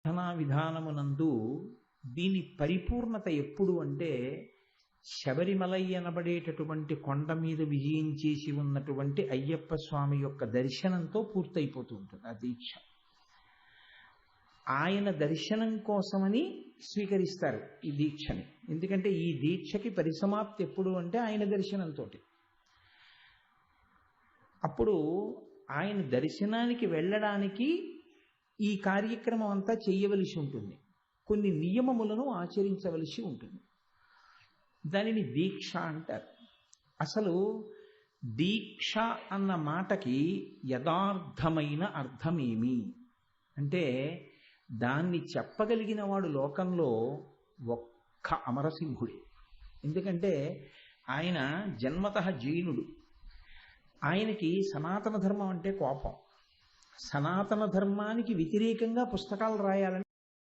సాధనా విధానమునందు దీని పరిపూర్ణత ఎప్పుడు అంటే శబరిమలై అనబడేటటువంటి కొండ మీద విజయం చేసి ఉన్నటువంటి అయ్యప్ప స్వామి యొక్క దర్శనంతో పూర్తయిపోతూ ఉంటుంది ఆ దీక్ష. ఆయన దర్శనం కోసమని స్వీకరిస్తారు ఈ దీక్షని. ఎందుకంటే ఈ దీక్షకి పరిసమాప్తి ఎప్పుడు అంటే ఆయన దర్శనంతో. అప్పుడు ఆయన దర్శనానికి వెళ్ళడానికి ఈ కార్యక్రమం అంతా చేయవలసి ఉంటుంది, కొన్ని నియమములను ఆచరించవలసి ఉంటుంది. దానిని దీక్ష అంటారు. అసలు దీక్ష అన్న మాటకి యథార్థమైన అర్థమేమి అంటే, దాన్ని చెప్పగలిగిన వాడు లోకంలో ఒక్క అమరసింహుడే. ఎందుకంటే ఆయన జన్మతః జైనుడు. ఆయనకి సనాతన ధర్మం అంటే కోపం. సనాతన ధర్మానికి వ్యతిరేకంగా పుస్తకాలు రాయాలని